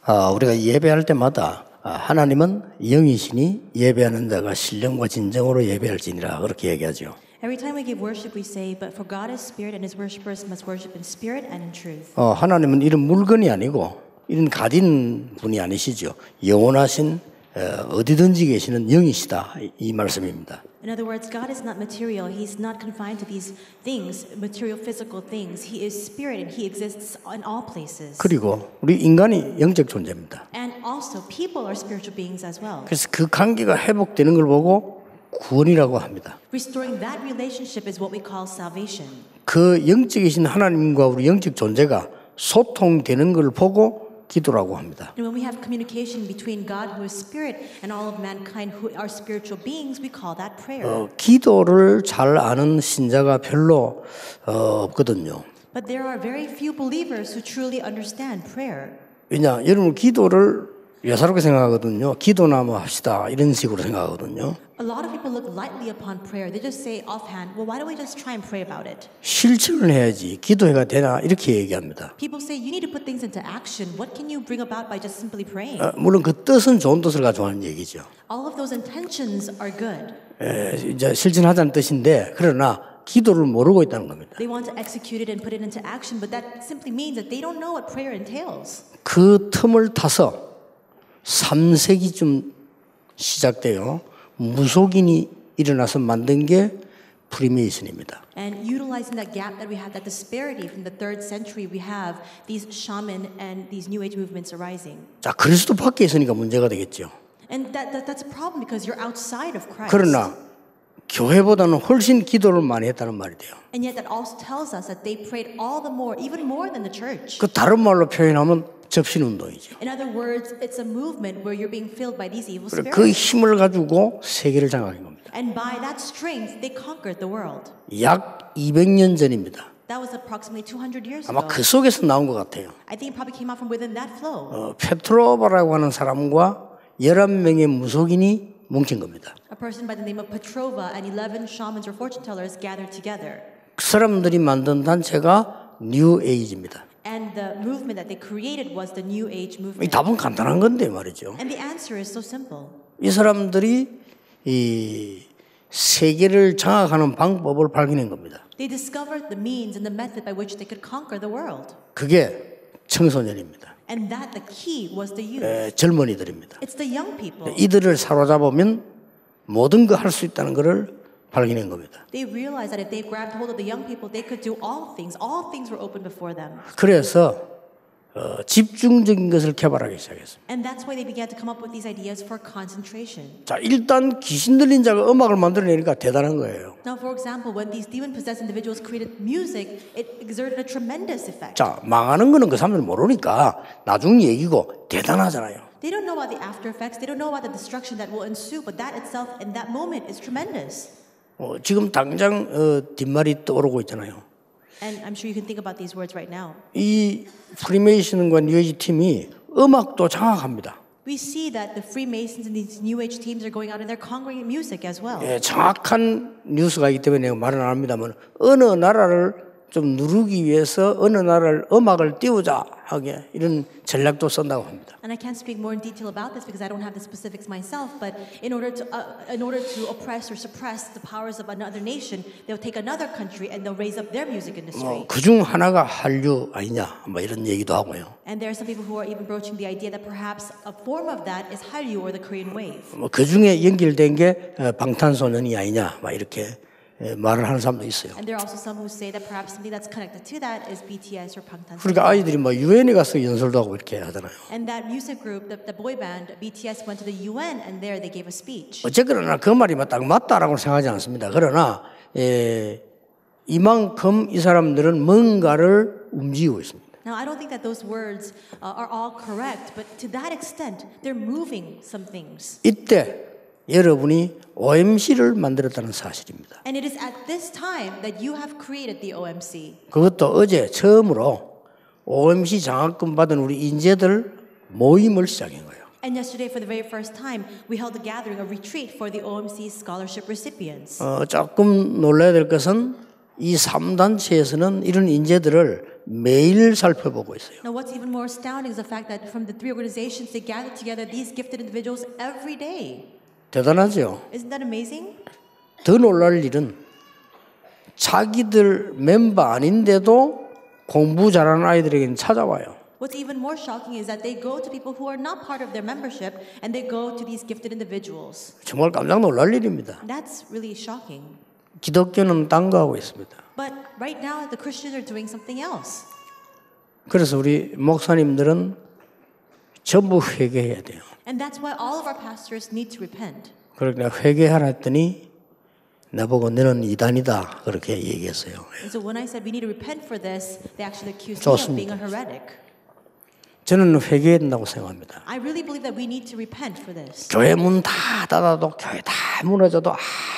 우리가 예배할 때마다 하나님은 영이시니 예배하는 자가 신령과 진정으로 예배할지니라 그렇게 얘기하죠. Every time we give worship, we say, "But for God is spirit, and His worshipers must worship in spirit and in truth." 하나님은 이런 물건이 아니고 이런 가진 분이 아니시죠. 영원하신 어디든지 계시는 영이시다 이 말씀입니다. In other words, God is not material. He's not confined to these things, material, physical things. He is spirit, and He exists in all places. 그리고 우리 인간이 영적 존재입니다. And also, people are spiritual beings as well. 그래서 그 관계가 회복되는 걸 보고 구원이라고 합니다. Restoring that relationship is what we call salvation. 그 영적이신 하나님과 우리 영적 존재가 소통되는 걸 보고 기도라고 합니다. And when we have communication between God, who is spirit, and all of mankind, who are spiritual beings, we call that prayer. 기도를 잘 아는 신자가 별로 없거든요. But there are very few believers who truly understand prayer. 왜냐, 여러분 기도를 예사롭게 생각하거든요. 기도나 뭐 합시다 이런 식으로 생각하거든요. A lot of people look lightly upon prayer. They just say offhand, well, why don't we just try and pray about it? 실천을 해야지 기도회가 되나 이렇게 얘기합니다. People say you need to put things into action. What can you bring about by just simply praying? 물론 그 뜻은 좋은 뜻을 가지고 하는 얘기죠. All of those intentions are good. 이제 실천하자는 뜻인데 그러나 기도를 모르고 있다는 겁니다. They want to execute it and put it into action, but that simply means that they don't know what prayer entails. 그 틈을 타서 3세기쯤 시작돼요. 무속인이 일어나서 만든 게 프리메이슨입니다. And utilizing that gap that we have, that disparity from the 3rd century, we have these shaman and these New Age movements arising. 자, 그리스도 밖에 있으니까 문제가 되겠죠. And that's a problem because you're outside of Christ. 그러나 교회보다는 훨씬 기도를 많이 했다는 말이 돼요. And yet that also tells us that they prayed all the more, even more than the church. 그 다른 말로 표현하면 접신운동이죠. In other words, it's a movement where you're being filled by these evil spirits. 그 힘을 가지고 세계를 장악한 겁니다. And by that strength, they conquered the world. 약 200년 전입니다. That was approximately 200 years 아마 ago. 그 속에서 나온 것 같아요. I think it probably came out from within that flow. 페트로바라고 하는 사람과 11명의 무속인이 뭉친 겁니다. A person by the name of Petrova and 11 shamans or fortune tellers gathered together. 그 사람들이 만든 단체가 뉴 에이지입니다. And the movement that they created was the New Age 이 movement. 답은 간단한 건데 말이죠. And the answer is so simple. 이 사람들이 이 세계를 장악하는 방법을 발견한 겁니다. They discovered the means and the method by which they could conquer the world. 그게 청소년입니다. And that the key was the youth. 젊은이들입니다. It's the young people. 이들을 사로잡으면 모든 거 할 수 있다는 것을 발견한 겁니다. They realized that if they grabbed hold of the young people, they could do all things. All things were open before them. 그래서 집중적인 것을 개발하기 시작했습니다. And that's why they began to come up with these ideas for concentration. 자, 일단 귀신 들린 자가 음악을 만들어내니까 대단한 거예요. Now, for example, when these demon-possessed individuals created music, it exerted a tremendous effect. 자, 망하는 거는 그 사람들이 모르니까 나중 얘기고 대단하잖아요. They don't know about the after effects. They don't know about the destruction that will ensue. But that itself, in that moment, is tremendous. 지금 당장 뒷말이 떠오르고 있잖아요. And I'm sure you can think about these words right now. 이 프리메이슨과 뉴에이지 팀이 음악도 장악합니다. We see that the Freemasons and these New Age teams are going out and they're conquering music as well. 예, 정확한 뉴스가 있기 때문에 내가 말은 안 합니다만 어느 나라를 좀 누르기 위해서 어느 나라를 음악을 띄우자 하게 이런 전략도 쓴다고 합니다. And I can't speak more in detail about this because I don't have the specifics myself. But in order to oppress or suppress the powers of another nation, they'll take another country and they'll raise up their music industry. 그중 하나가 한류 아니냐 뭐 이런 얘기도 하고요. And there are some people who are even broaching the idea that perhaps a form of that is Hallyu or the Korean wave. 그 중에 연결된 게 방탄소년이 아니냐 막 이렇게 말을 하는 사람도 있어요. And there are also some who say that perhaps something that's connected to that is BTS or Bangtan. 그러니까 아이들이 뭐 유엔에 가서 연설도 하고 이렇게 하잖아요. And that music group, the boy band BTS, went to the UN and there they gave a speech. 어쨌거나 그 말이 딱 맞다라고 생각하지 않습니다. 그러나 이만큼 이 사람들은 뭔가를 움직이고 있습니다. Now, I don't think that those words are all correct, but to that extent, they're moving some things. 이때 여러분이 OMC를 만들었다는 사실입니다. And it is at this time that you have created the OMC. 그것도 어제 처음으로 OMC 장학금 받은 우리 인재들 모임을 시작한 거예요. And yesterday, for the very first time, we held a gathering, a retreat for the OMC scholarship recipients. 조금 놀라야 될 것은 이 3단체에서는 이런 인재들을 매일 살펴보고 있어요. Now, what's even more astounding is the fact that from the three organizations, they gather together these gifted individuals every day. 대단하죠? Isn't that amazing? 더 놀랄 일은 자기들 멤버 아닌데도 공부 잘하는 아이들에게는 찾아와요. What's even more shocking is that they go to people who are not part of their membership and they go to these gifted individuals. 정말 깜짝 놀랄 일입니다. That's really shocking. 기독교는 딴 거 하고 있습니다. But right now, the Christians are doing something else. 그래서 우리 목사님들은 전부 회개해야 돼요. And that's why all of our pastors need to repent. 그렇게 내가 회개하라 했더니 나보고 너는 이단이다 그렇게 얘기했어요. And so when I said we need to repent for this, they actually accused me of being a heretic. 저는 회개해야 된다고 생각합니다. I really believe that we need to repent for this. 교회 문 다 닫아도 교회 다 무너져도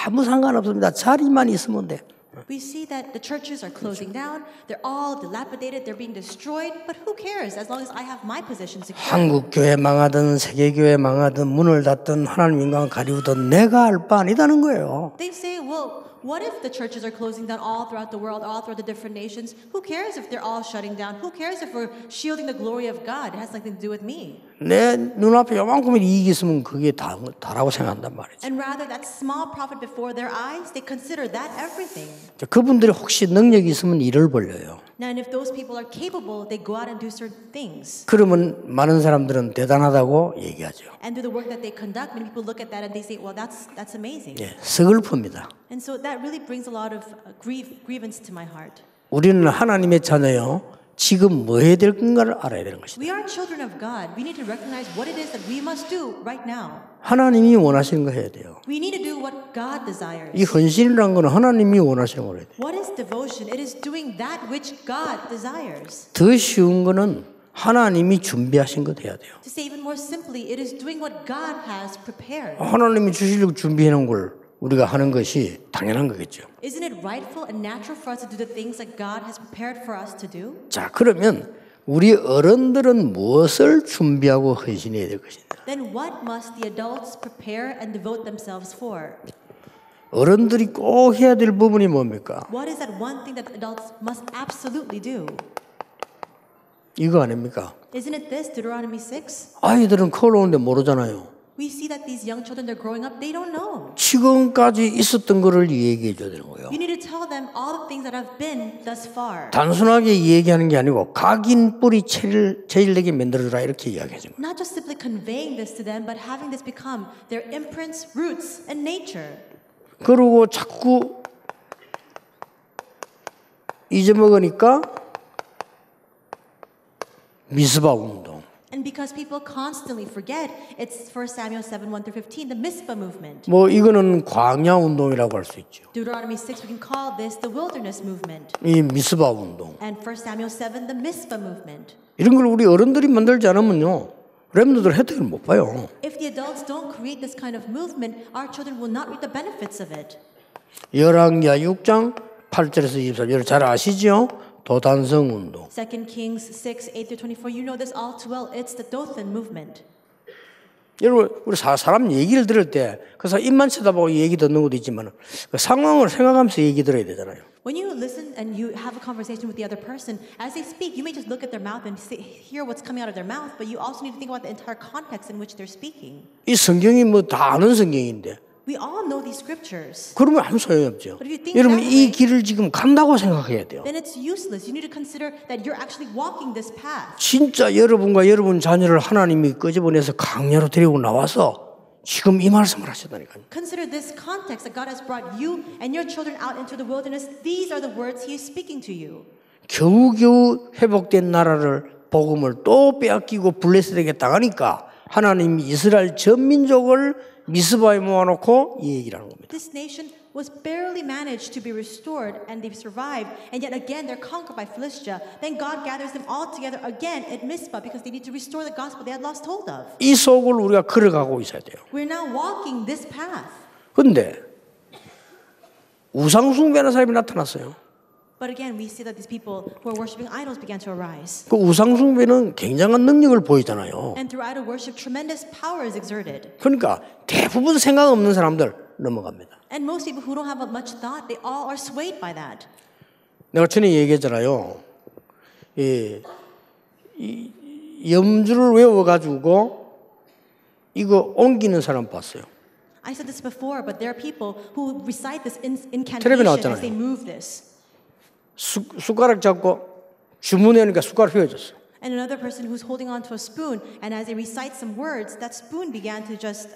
아무 상관없습니다. 자리만 있으면 돼. We see that the churches are closing down. They're all dilapidated. They're being destroyed. But who cares as long as I have my position secured? 한국 교회 망하든 세계 교회 망하든 문을 닫든 하나님 인간 가리우든 내가 할 바 아니다는 거예요. They say, well, what if the churches are closing down all throughout the world, all throughout the different nations? Who cares if they're all shutting down? Who cares if we're shielding the glory of God? It has nothing to do with me. 내 눈앞에 요만큼의 이익이 있으면 그게 다라고 생각한단 말이죠. And rather, that small profit before their eyes, they consider that everything. 그분들이 혹시 능력이 있으면 일을 벌려요. Now, and if those people are capable, they go out and do certain things. 그러면 많은 사람들은 대단하다고 얘기하죠. And through the work that they conduct, many people look at that and they say, well, that's amazing. 예, 서글픕니다. And so that really brings a lot of grievance to my heart. 우리는 하나님의 자녀요. 지금 뭐 해야 될 건가를 알아야 되는 것이다. We are children of God. We need to recognize what it is that we must do right now. 하나님이 원하시는 거 해야 돼요. We need to do what God desires. 이 헌신이라는 건 하나님이 원하시는 걸 해야 돼요. What is devotion? It is doing that which God desires. 더 쉬운 거는 하나님이 준비하신 것 해야 돼요. To say even more simply, it is doing what God has prepared. 하나님이 주시려고 준비해 놓은 걸 우리가 하는 것이 당연한 거겠죠. Isn't it rightful and natural for us to do the things that God has prepared for us to do? 자, 그러면 우리 어른들은 무엇을 준비하고 헌신해야 될 것인가? Then what must the adults prepare and devote themselves for? 어른들이 꼭 해야 될 부분이 뭡니까? What is that one thing that adults must absolutely do? 이거 아닙니까? Isn't it this, Deuteronomy 6? 아이들은 커오는데 모르잖아요. We see that these young children, they're growing up, they don't know. 지금까지 있었던 거를 얘기해 줘야 되는 거예요. You need to tell them all the things that have been thus far. 단순하게 얘기하는 게 아니고 각인 뿌리 체질되게 만들어주라 이렇게 이야기하죠. Not just simply conveying this to them, but having this become their imprints, roots, and nature. 그리고 자꾸 잊어먹으니까 미스바 운동. And because people constantly forget, it's 1 Samuel 7, 1-15, the Mizpah movement. 뭐 이거는 광야 운동이라고 할 수 있죠. Deuteronomy 6, we can call this the wilderness movement. 이 미스바 운동. And 1 Samuel 7, the Mizpah movement. 이런 걸 우리 어른들이 만들지 않으면요. 렘너들 혜택을 못 봐요. If the adults don't create this kind of movement, our children will not reap the benefits of it. 열왕기하 6장 8절에서 24절 여러분 잘 아시죠? 도단성 운동. 2 Kings 6, 8-24, you know this all too well. It's the Dothan movement. 여러분 우리 사람 얘기를 들을 때 그래서 입만 쳐다보고 얘기 듣는 것도 있지만 그 상황을 생각하면서 얘기 들어야 되잖아요. When you listen and you have a conversation with the other person, as they speak, you may just look at their mouth and hear what's coming out of their mouth, but you also need to think about the entire context in which they're speaking. 이 성경이 뭐 다 아는 성경인데 We all know these scriptures. 그러면 아무 소용이 없죠. But if you think 여러분 that 이 way, 길을 지금 간다고 생각해야 돼요. then it's useless. You need to consider that you're actually walking this path. 진짜 여러분과 여러분 자녀를 하나님이 끄집어내서 강야로 데리고 나와서 지금 이 말씀을 하셨다니까요. Consider this context that God has brought you and your children out into the wilderness. These are the words He is speaking to you. 겨우겨우 회복된 나라를 복음을 또 빼앗기고 블레셋에게 당하니까 하나님이 이스라엘 전 민족을 미스바에 모아놓고 이 얘기를 하는 겁니다. This nation was barely managed to be restored and they survived, and yet again they're conquered by Philistia. Then God gathers them all together again at Mizpah because they need to restore the gospel they had lost hold of. 이 속을 우리가 걸어가고 있어야 돼요. We're now walking this path. 그런데 우상 숭배하는 사람이 나타났어요. But again, we see that these people who are worshiping idols began to arise. 그 우상 숭배는 굉장한 능력을 보이잖아요. And through idol worship, tremendous power is exerted. 그러니까 대부분 생각 없는 사람들 넘어갑니다. And most people who don't have much thought, they all are swayed by that. 내가 전에 얘기했잖아요. 이 염주를 외워가지고 이거 옮기는 사람 봤어요. I said this before, but there are people who recite this 텔레비 incantation 나왔잖아요. as they move this. 숟가락 잡고 주문하니까 숟가락 휘어졌어. And another person who's holding onto a spoon, and as they recite some words, that spoon began to just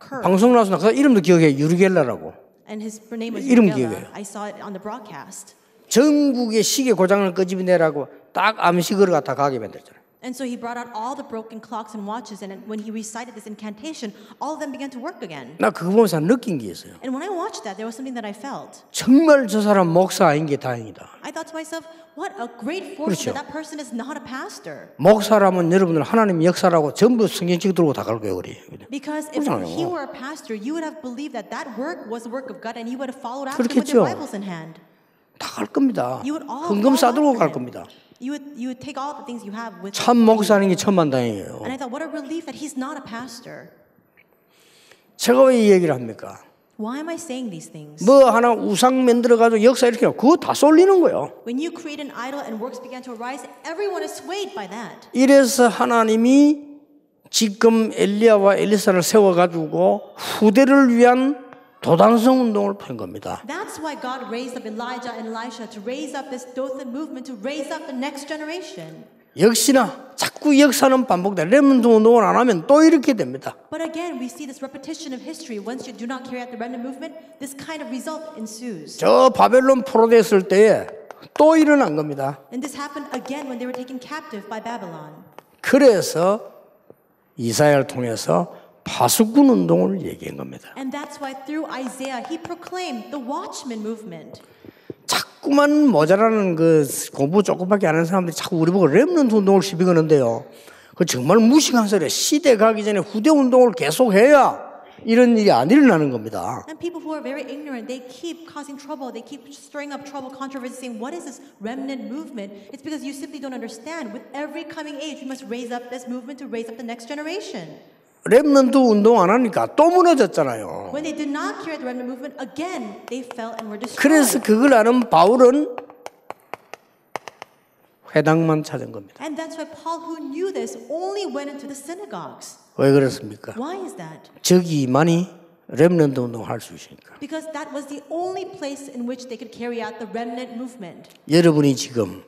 curve. 방송 나와서 나 이름도 기억해. 유리겔라라고. And his name was 이름 Uriella. 기억해요. I saw it on the broadcast. 전국의 시계 고장을 끄집어내라고 딱 암시거를 갖다 가게 만들었잖아요. And so he brought out all the broken clocks and watches, and when he recited this incantation, all of them began to work again. 나 그거 보면서 느낀 게 있어요. And when I watched that, there was something that I felt. 정말 저 사람 목사 아닌 게 다행이다. I thought to myself, what a great fortune 그렇죠. that that person is not a pastor. 목사라면 여러분들 하나님 역사라고 전부 성경책 들고 다 갈고요, 우리. Because if 그렇잖아요. he were a pastor, you would have believed that that work was the work of God, and you would have followed after him with 그렇겠죠. your Bibles in hand. 다 갈 겁니다. You would all 헌금 follow 싸들고 after 갈 him. 겁니다. You would take all the things you have with 참 you. 목사는 게 천만다행이에요. And I thought, what a relief that he's not a pastor. 제가 왜 이 얘기를 합니까? Why am I saying these things? 뭐 하나 우상 만들어가지고 역사 이렇게 하고 그거 다 쏠리는 거예요. When you create an idol and works began to arise, everyone is swayed by that. 이래서 하나님이 지금 엘리야와 엘리사를 세워가지고 후대를 위한 도단성 운동을 편 겁니다. That's why God raised up Elijah and Elisha to raise up this Dothan movement, to raise up the next generation. 역시나 자꾸 역사는 반복돼. 렘넌트 운동을 안 하면 또 이렇게 됩니다. But again, we see this repetition of history. Once you do not carry out the remnant movement, this kind of result ensues. 저 바벨론 포로됐을 때에 또 일어난 겁니다. And this happened again when they were taken captive by Babylon. 그래서 이사야를 통해서 파수꾼 운동을 얘기한 겁니다. And that's why through Isaiah, he proclaimed the Watchman movement. 자꾸만 모자라는 그 공부 조금밖에 안 하는 사람들이 자꾸 우리 보고 렘넌트 운동을 시비 거는데요. 그 정말 무식한 소리예요. 시대 가기 전에 후대 운동을 계속해야 이런 일이 안 일어나는 겁니다. And people who are very ignorant, they keep causing trouble. They keep stirring up trouble, controversy, saying, what is this remnant movement? It's because you simply don't understand. With every coming age, we must raise up this movement to raise up the next generation. 렘넌트 운동 안 하니까 또 무너졌잖아요. When they did not carry the remnant movement, again, they fell and were 그래서 destroyed. 그걸 아는 바울은 회당만 찾은 겁니다. And that's why Paul, who knew this, only went into the synagogues. 왜 그렇습니까? Why is that? 저기만이 렘넌트 운동을 할 수 있으니까. Because that was the only place in which they could carry out the remnant movement. 여러분이 지금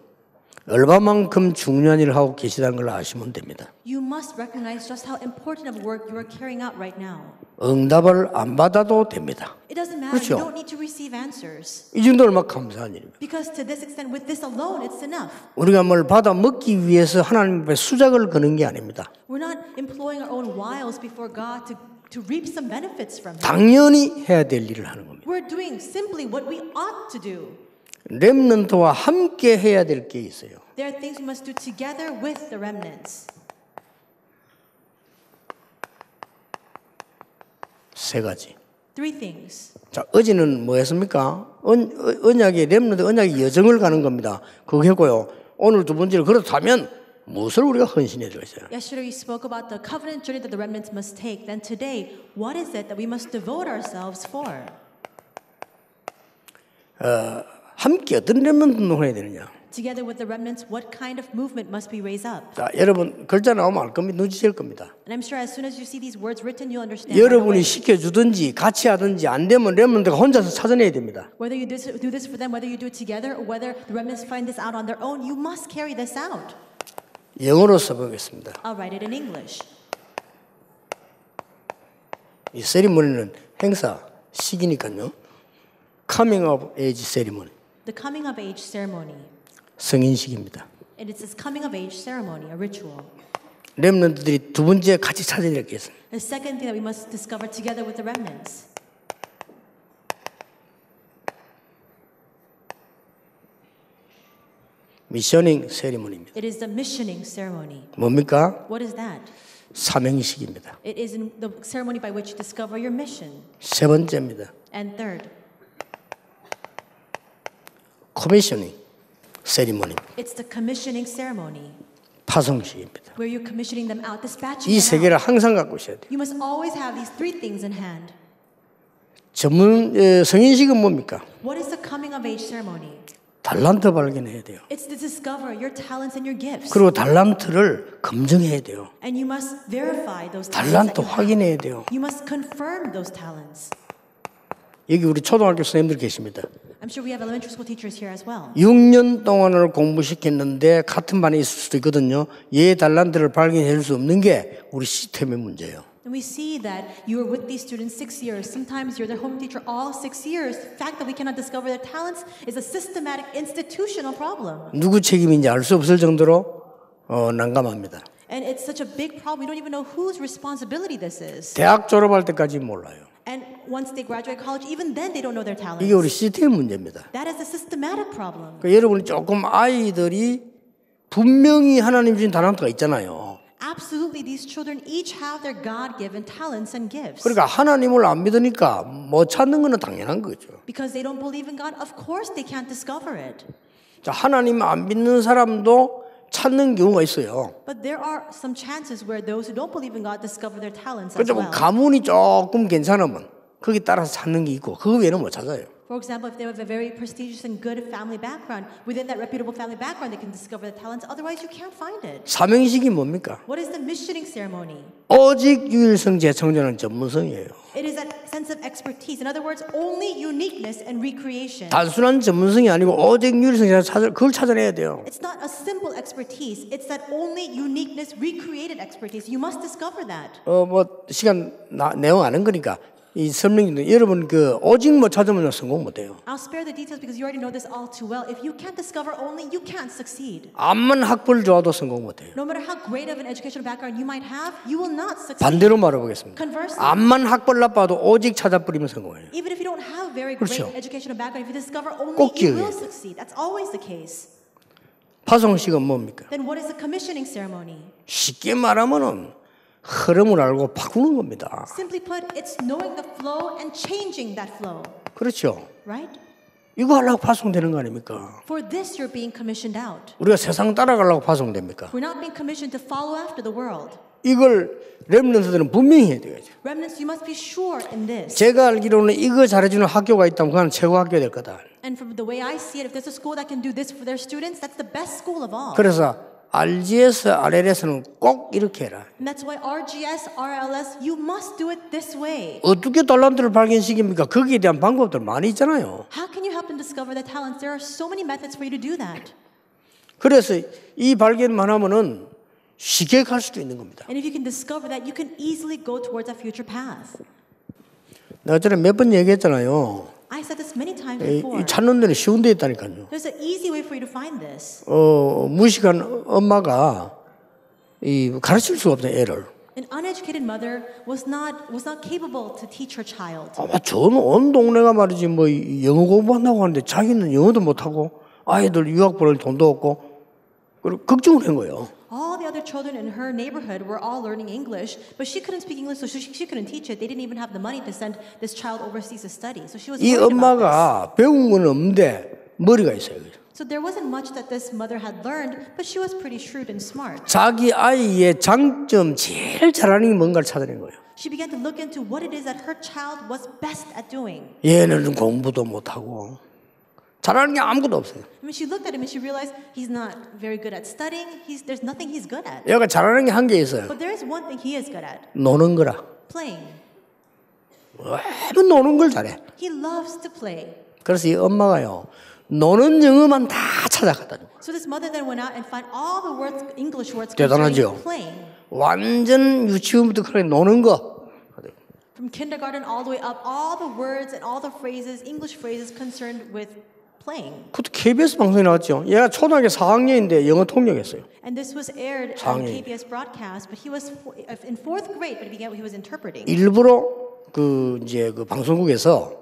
얼마만큼 중요한 일을 하고 계시다는 걸 아시면 됩니다. You must recognize just how important of work you are carrying out right now. 응답을 안 받아도 됩니다. It doesn't matter. 그렇죠. You don't need to receive answers. 이 정도 얼마나 감사한 일입니다. Because to this extent, with this alone, it's enough. 우리가 뭘 받아 먹기 위해서 하나님 앞에 수작을 거는 게 아닙니다. We're not employing our own wiles before God to reap some benefits from Him. 당연히 해야 될 일을 하는 겁니다. We're doing simply what we ought to do. 렘넌트와 함께 해야 될 게 있어요. There are things we must do together with the remnants. 세 가지. Three things. 자, 어제는 뭐 했습니까? 언약의 렘넌트, 언약의 여정을 가는 겁니다. 그거 했고요. 오늘 두 번째로 그렇다면 무엇을 우리가 헌신해야 되겠어요? Yesterday we spoke about the covenant journey that the remnants must take. Then today, what is it that we must devote ourselves for? 함께 어떤 렘넌트 운동을 해야 되느냐? Together with the remnants, what kind of movement must we raise up? 자, 여러분 글자 나오면 알 겁니다. 눈치챌 겁니다. And I'm sure as soon as you see these words written, you'll understand. 여러분이 시켜주든지 같이 하든지 안 되면 렘넌트가 혼자서 찾아내야 됩니다. Whether you do this for them, whether you do it together, or whether the remnants find this out on their own, you must carry this out. 영어로 써보겠습니다. I'll write it in English. 이 세리머니는 행사 시기니까요. Coming of Age Ceremony. The coming of age ceremony. 성인식입니다. And it's this coming of age ceremony, a ritual. 렘넌트들이 두 번째 같이 찾아야 될 게 있습니다. The second thing that we must discover together with the remnants. 미셔닝 세리머니입니다. It is the missioning ceremony. 뭡니까? What is that? 사명식입니다. It is in the ceremony by which you discover your mission. 세 번째입니다. And third, 커미셔닝 세리머니입니다. it's the commissioning ceremony, 파송식입니다. where you're commissioning them out, dispatching 이 them 세 out. 개를 항상 갖고 있어야 돼요. You must always have these three things in hand. 성인식은 뭡니까? What is the coming of age ceremony? 달란트 발견해야 돼요. It's to discover your talents and your gifts. 그리고 달란트를 검증해야 돼요. And you must verify those talents. 달란트 that you have. 확인해야 돼요. You must confirm those talents. 여기 우리 초등학교 선생님들 계십니다. I'm sure we have elementary school teachers here as well. 6년 동안을 공부시켰는데 같은 반에 있을 수도 있거든요. 얘 달란트를 발견해 줄 수 없는 게 우리 시스템의 문제예요. And we see that you are with these students 6 years. Sometimes you're their home teacher all 6 years. The fact that we cannot discover their talents is a systematic institutional problem. 누구 책임인지 알 수 없을 정도로 난감합니다. And it's such a big problem. We don't even know whose responsibility this is. 대학 졸업할 때까지 몰라요. And once they graduate college, even then they don't know their talents. 이게 우리 시스템 문제입니다. That is a systematic problem. 그러니까 여러분이 조금 아이들이 분명히 하나님 주신 달란트가 있잖아요. Absolutely, these children each have their God-given talents and gifts. 그러니까 하나님을 안 믿으니까 못 찾는 거는 당연한 거죠. Because they don't believe in God, of course they can't discover it. 자, 하나님 안 믿는 사람도 찾는 경우가 있어요. But there are some chances where those who don't believe in God discover their talents as 그죠? well. 가문이 조금 괜찮으면 거기 따라서 찾는 게 있고 그거 외에는 못 찾아요. For example, if they have a very prestigious and good family background, within that reputable family background, they can discover the talents. Otherwise, you can't find it. 사명식이 뭡니까? What is the missioning ceremony? 오직 유일성 재창조는 전문성이에요. It is that sense of expertise. In other words, only uniqueness and recreation. 단순한 전문성이 아니고 오직 유일성 그걸 찾아내야 돼요. It's not a simple expertise. It's that only uniqueness, recreated expertise. You must discover that. 시간 내용 아는 거니까 이 설명인데 여러분 그 오직 못 찾으면 성공 못 해요. I'll spare the details because you already know this all too well. If you can't discover only, you can't succeed. 암만 학벌 좋아도 성공 못 해요. No matter how great of an educational background you might have, you will not succeed. 반대로 말해보겠습니다. Conversely, 암만 학벌 나빠도 오직 찾아버리면 성공해요. even if you don't have very 그렇죠. great educational background, if you discover only, 꼭 you 기억해야 will 돼요. succeed. That's always the case. 파송식은 뭡니까? Then what is the commissioning ceremony? 쉽게 말하면은 흐름을 알고 바꾸는 겁니다. Simply put, it's knowing the flow and changing that flow. 그렇죠. Right? 이거 하려고 파송되는 거 아닙니까? For this, you're being commissioned out. 우리가 세상 따라가려고 파송됩니까? We're not being commissioned to follow after the world. 이걸 렘넌트들은 분명히 해야 되겠죠. Remnants, you must be sure in this. 제가 알기로는 이거 잘해주는 학교가 있다면 그건 최고 학교 될 거다. And from the way I see it, if there's a school that can do this for their students, that's the best school of all. 그래서 RGS, RLS는 꼭 이렇게 해라. And that's why RGS, RLS, you must do it this way. 어떻게 달란트를 발견시킵니까? 거기에 대한 방법들 많이 있잖아요. How can you help them discover their talents? There are so many methods for you to do that. 그래서 이 발견만 하면은 쉽게 갈 수도 있는 겁니다. And if you can discover that, you can easily go towards that future path. 내가 전에 몇 번 얘기했잖아요. I said this many times before. 이 찾는 데는 쉬운 데 있다니까요. There's an easy way for you to find this. 무식한 엄마가 가르칠 수가 없어요, 애를. An uneducated mother was not capable to teach her child. 저는 온 동네가 말이지 뭐 영어 공부한다고 하는데 자기는 영어도 못하고 아이들 유학 보낼 돈도 없고 그리고 걱정을 한 거예요. All the other children in her neighborhood were all learning English, but she couldn't speak English, so she couldn't teach it. They didn't even have the money to send this child overseas to study. So she was 이 worried about 엄마가 배운 건 없는데 머리가 있어요. this. So there wasn't much that this mother had learned, but she was pretty shrewd and smart. 자기 아이의 장점 제일 잘하는 게 뭔가를 찾아낸 거예요. She began to look into what it is that her child was best at doing. 얘는 공부도 못하고 잘하는 게 아무것도 없어요. I mean, she looked at him and she realized he's not very good at studying. There's nothing he's good at. 얘가 잘하는 게 한 개 있어요. But there is one thing he is good at: 노는 거라. playing. 왜 노는 걸 잘해. He loves to play. 그래서 이 엄마가요. 노는 영어만 다 찾아갔다는 거예요. So this mother then went out and found all the words, English words 대단하죠? concerning playing. 완전 유치원부터 그렇게 노는 거. From kindergarten all the way up, all the words and all the phrases, English phrases concerned with playing. 그것도 KBS 방송에 나왔죠. 얘가 초등학교 4학년인데 영어 통역했어요. And this was aired on 4학년. KBS broadcast, but he was in fourth grade, but he was interpreting. 일부러 그 방송국에서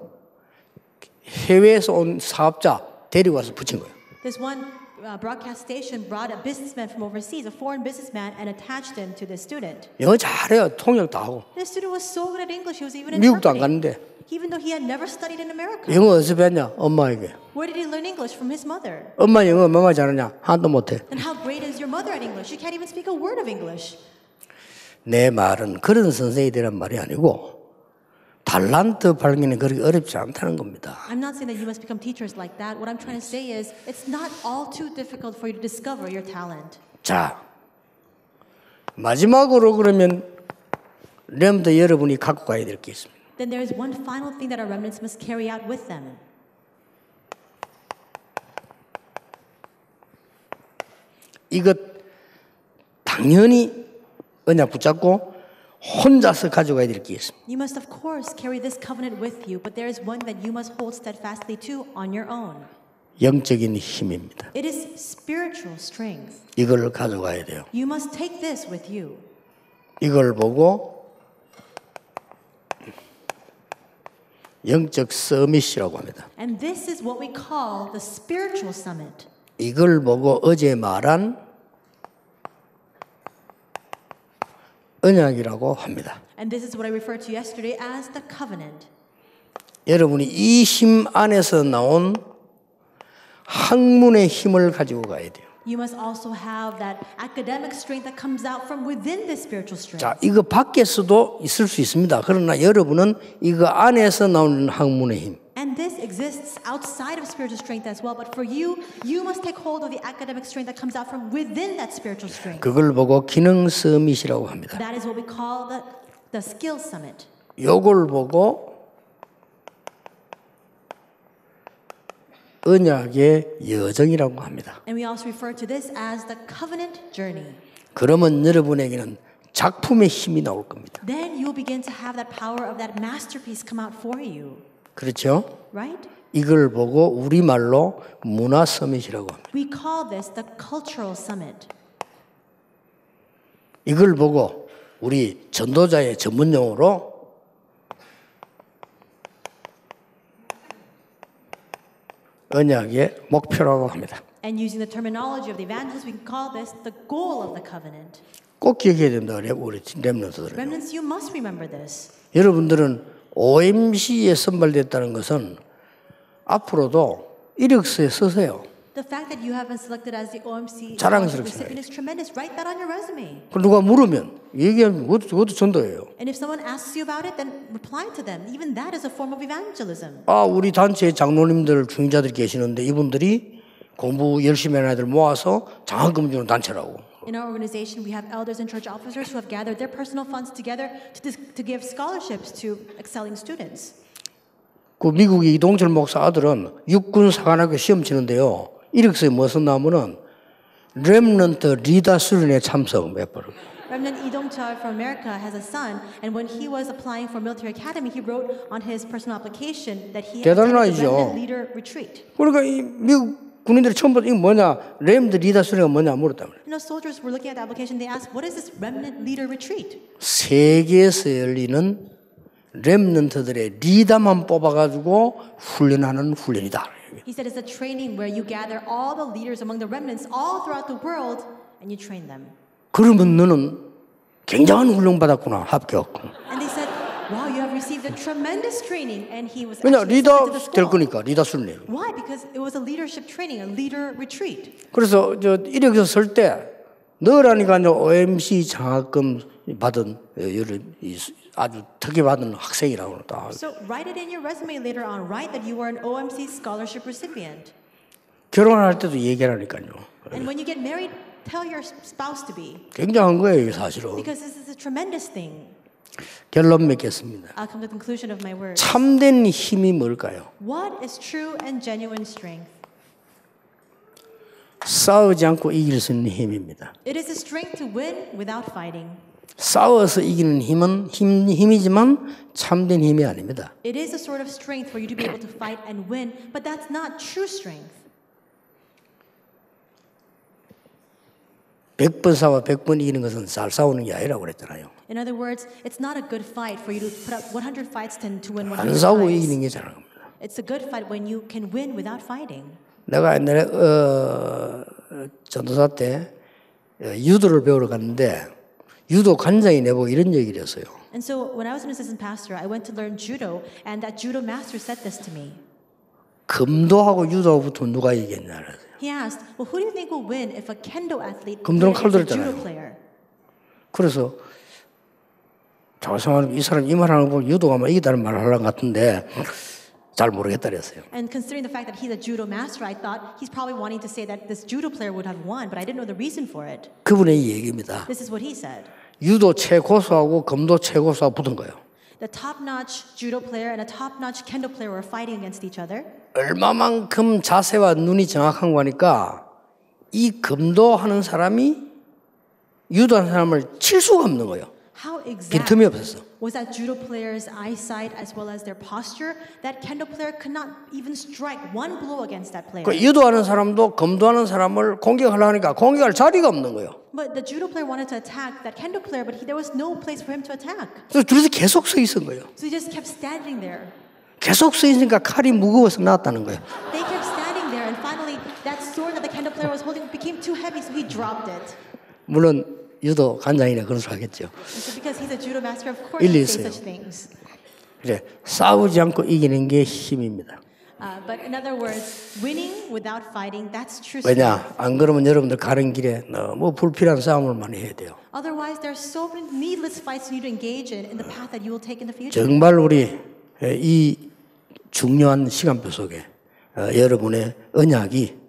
해외에서 온 사업자 데리고 와서 붙인 거예요. This one broadcast station brought a businessman from overseas, a foreign businessman, and attached him to the student. 영어 잘해요. 통역 다 하고. The student was so good at English, he was even 미국도 안 interpreting. 갔는데 Even though he had never studied in America. 영어 어디서 배웠냐? 엄마에게. Where did he learn English? From his mother. 엄마 영어 얼마나 잘하냐? 하나도 못해. And how great is your mother at English? She can't even speak a word of English. 내 말은 그런 선생이 되란 말이 아니고 달란트 발견이 그렇게 어렵지 않다는 겁니다. I'm not saying that you must become teachers like that. What I'm trying to say is it's not all too difficult for you to discover your talent. 자, 마지막으로 그러면 렘드 여러분이 갖고 가야 될 게 있습니다. Then there is one final thing that our remnants must carry out with them. 이것 당연히 언약 붙잡고 혼자서 가져가야 될 게 있습니다. You must of course carry this covenant with you, but there is one that you must hold steadfastly to on your own. 영적인 힘입니다. It is spiritual strength. 이걸 가져가야 돼요. You must take this with you. 이걸 보고 영적 서밋이라고 합니다. And this is what we call the spiritual summit. 이걸 보고 어제 말한 언약이라고 합니다. And this is what I referred to yesterday as the covenant. 여러분이 이 힘 안에서 나온 학문의 힘을 가지고 가야 돼요. You must also have that academic strength that comes out from within this spiritual strength. 자, 이거 밖에서도 있을 수 있습니다. 그러나 여러분은 이거 안에서 나오는 학문의 힘. And this exists outside of spiritual strength as well. But for you, you must take hold of the academic strength that comes out from within that spiritual strength. 그걸 보고 기능 서밋이라고 합니다. That is what we call the skill summit. 요걸 보고 언약의 여정이라고 합니다. And we also refer to this as the covenant journey. 그러면 여러분에게는 작품의 힘이 나올 겁니다. Then you will begin to have that power of that masterpiece come out for you. 그렇죠? Right? 이걸 보고 우리말로 문화 서밋이라고 합니다. We call this the cultural summit. 이걸 보고 우리 전도자의 전문 용어로 언약의 목표라고 합니다. And using the terminology of the evangelists, we can call this the goal of the covenant. 꼭 기억해야 된다 그래요. 우리 렘넌트들은. Remnants, you must remember this. 여러분들은 OMC에 선발됐다는 것은 앞으로도 이력서에 쓰세요. The fact that you have been selected as the OMC 자랑스럽게 recipient is tremendous. Write that on your resume. 그 누가 물으면 얘기하면 그것도 전도예요. And if someone asks you about it, then reply to them. Even that is a form of evangelism. 아, 우리 단체에 장로님들 중인자들 계시는데 이분들이 공부 열심히 하는 애들 모아서 장학금 주는 단체라고. In our organization, we have elders and church officers who have gathered their personal funds together to give scholarships to excelling students. 그 미국의 이동철 목사 아들은 육군 사관학교 시험 치는데요. 이력서에 뭐 썼냐면은 렘넌트 리더 수련회 참석 몇 번. Remnant Lee Dong-chul from America has a son, and when he was applying for military academy, he wrote on his personal application that he attended the 대단하죠. Remnant Leader Retreat. 그러니까 이 미국 군인들이 처음 보다 이거 뭐냐 렘넌트 리더 수련회가 뭐냐 물었다 말이에요. You know, soldiers were looking at the application. They asked, "What is this Remnant Leader Retreat?" 세계에서 열리는 렘넌트들의 리더만 뽑아가지고 훈련하는 훈련이다. He said it's a training where you gather all the leaders among the remnants all throughout the world and you train them. 그러면 너는 굉장한 훈련 받았구나 합격. And they said, "Wow, you have received a tremendous training." And he was 왜냐 actually 리더 accepted to the 될 school. 거니까 리더 훈련. Why? Because it was a leadership training, a leader retreat. 그래서 저 이력서 쓸 때 너라니까 OMC 장학금 받은 아주 특혜 받은 학생이라고 그러다. So write it in your resume later on. Write that you were an OMC scholarship recipient. 결혼할 때도 얘기하라니까요. And when you get married, tell your spouse to be. 굉장한 거예요, 이게 사실은. Because this is a tremendous thing. 결론 맺겠습니다. I'll come to the conclusion of my words. 참된 힘이 뭘까요? What is true and genuine strength? 싸우지 않고 이길 수 있는 힘입니다. It is the strength to win without fighting. 싸워서 이기는 힘은 힘이지만 참된 힘이 아닙니다. It is a sort of strength for you to be able to fight and win, but that's not true strength. 100번 싸워 100번 이기는 것은 잘 싸우는 게 아니라고 그랬잖아요. In other words, it's not a good fight for you to put up 100 fights to win 100 안 싸우고 fights. 이기는 게 잘하는 겁니다. It's a good fight when you can win without fighting. 내가 옛날에 전도사 때 유도를 배우러 갔는데 유도 관장이 내보고 이런 얘기를 했어요. And so when I was an assistant pastor, I went to learn judo, and that judo master said this to me. 금도하고 유도부터 누가 이겼냐 그래서. He asked, "Well, who do you think will win if a kendo athlete 금도는 plays 칼 a 들었잖아요. judo player?" 그래서 저 생각하면 이 사람 이 말하는 거 보면 유도가 뭐 이기다는 말을 하는 것 같은데 잘 모르겠다 그랬어요. And considering the fact that he's a judo master, I thought he's probably wanting to say that this judo player would have won, but I didn't know the reason for it. 그분의 이 얘기입니다. This is what he said. 유도 최고수하고 검도 최고수하고 붙은 거예요. The top-notch judo player and a top-notch kendo player were fighting against each other. 얼마만큼 자세와 눈이 정확한 거니까 이 검도 하는 사람이 유도하는 사람을 칠 수가 없는 거예요. How exact 빈틈이 없었어. was that judo player's eyesight as well as their posture that kendo player could not even strike one blow against that player. 그 유도하는 사람도 검도하는 사람을 공격하려고 하니까 공격할 자리가 없는 거예요. But the judo player wanted to attack that kendo player, but there was no place for him to attack. 그래서 둘이서 계속 서 있은 거예요. So he just kept standing there. 계속 서 있으니까 칼이 무거워서 나왔다는 거예요. They kept standing there, and finally, that sword that the kendo player was holding became too heavy, so he dropped it. 물론 유도 관장이라 그런 소리 하겠죠. And so because he's a judo master, of course 일리 he say 있어요. such things. 그래 싸우지 않고 이기는 게 힘입니다. But in other words, winning without fighting, that's true strength. 왜냐? 안 그러면 여러분들 가는 길에 너무 불필요한 싸움을 많이 해야 돼요. Otherwise, there's so many needless fights you need to engage in the path that you will take in the future. 정말 우리 이 중요한 시간표 속에 여러분의 언약이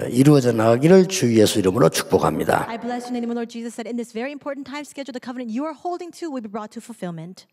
이루어져 나가기를 주 예수 이름으로 축복합니다. I bless you in the name of Lord Jesus that in this very important time schedule, the covenant you are holding to will be brought to fulfillment.